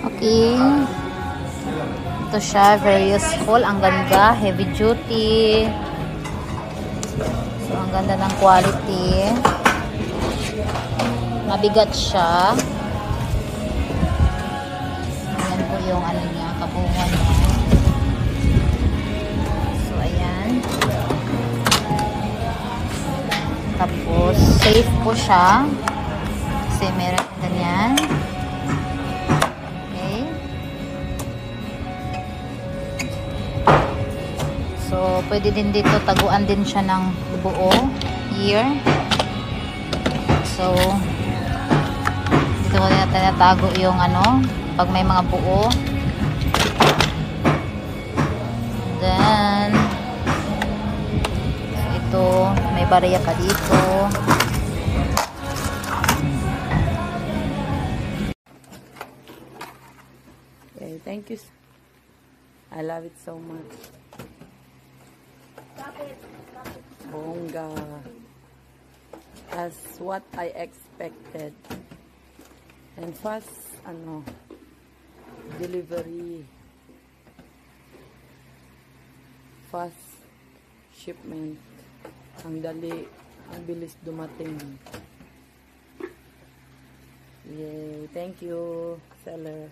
Okay. Ito siya, very useful. Ang ganda, heavy duty. So, ang ganda ng quality. Mabigat siya. Ayan po yung ano niya, kabungan niya. So, ayan. Tapos, safe po siya. Kasi meron ganyan. Okay. So, pwede din dito, taguan din siya ng buo. Here. So, dito ko na tinatago yung ano, pag may mga buo. Then, ito, may barya pa dito. Okay, thank you. I love it so much. Bongga. As what I expected. And fast, delivery. Fast shipment. Ang dali, ang bilis dumating. Yay! Thank you, seller.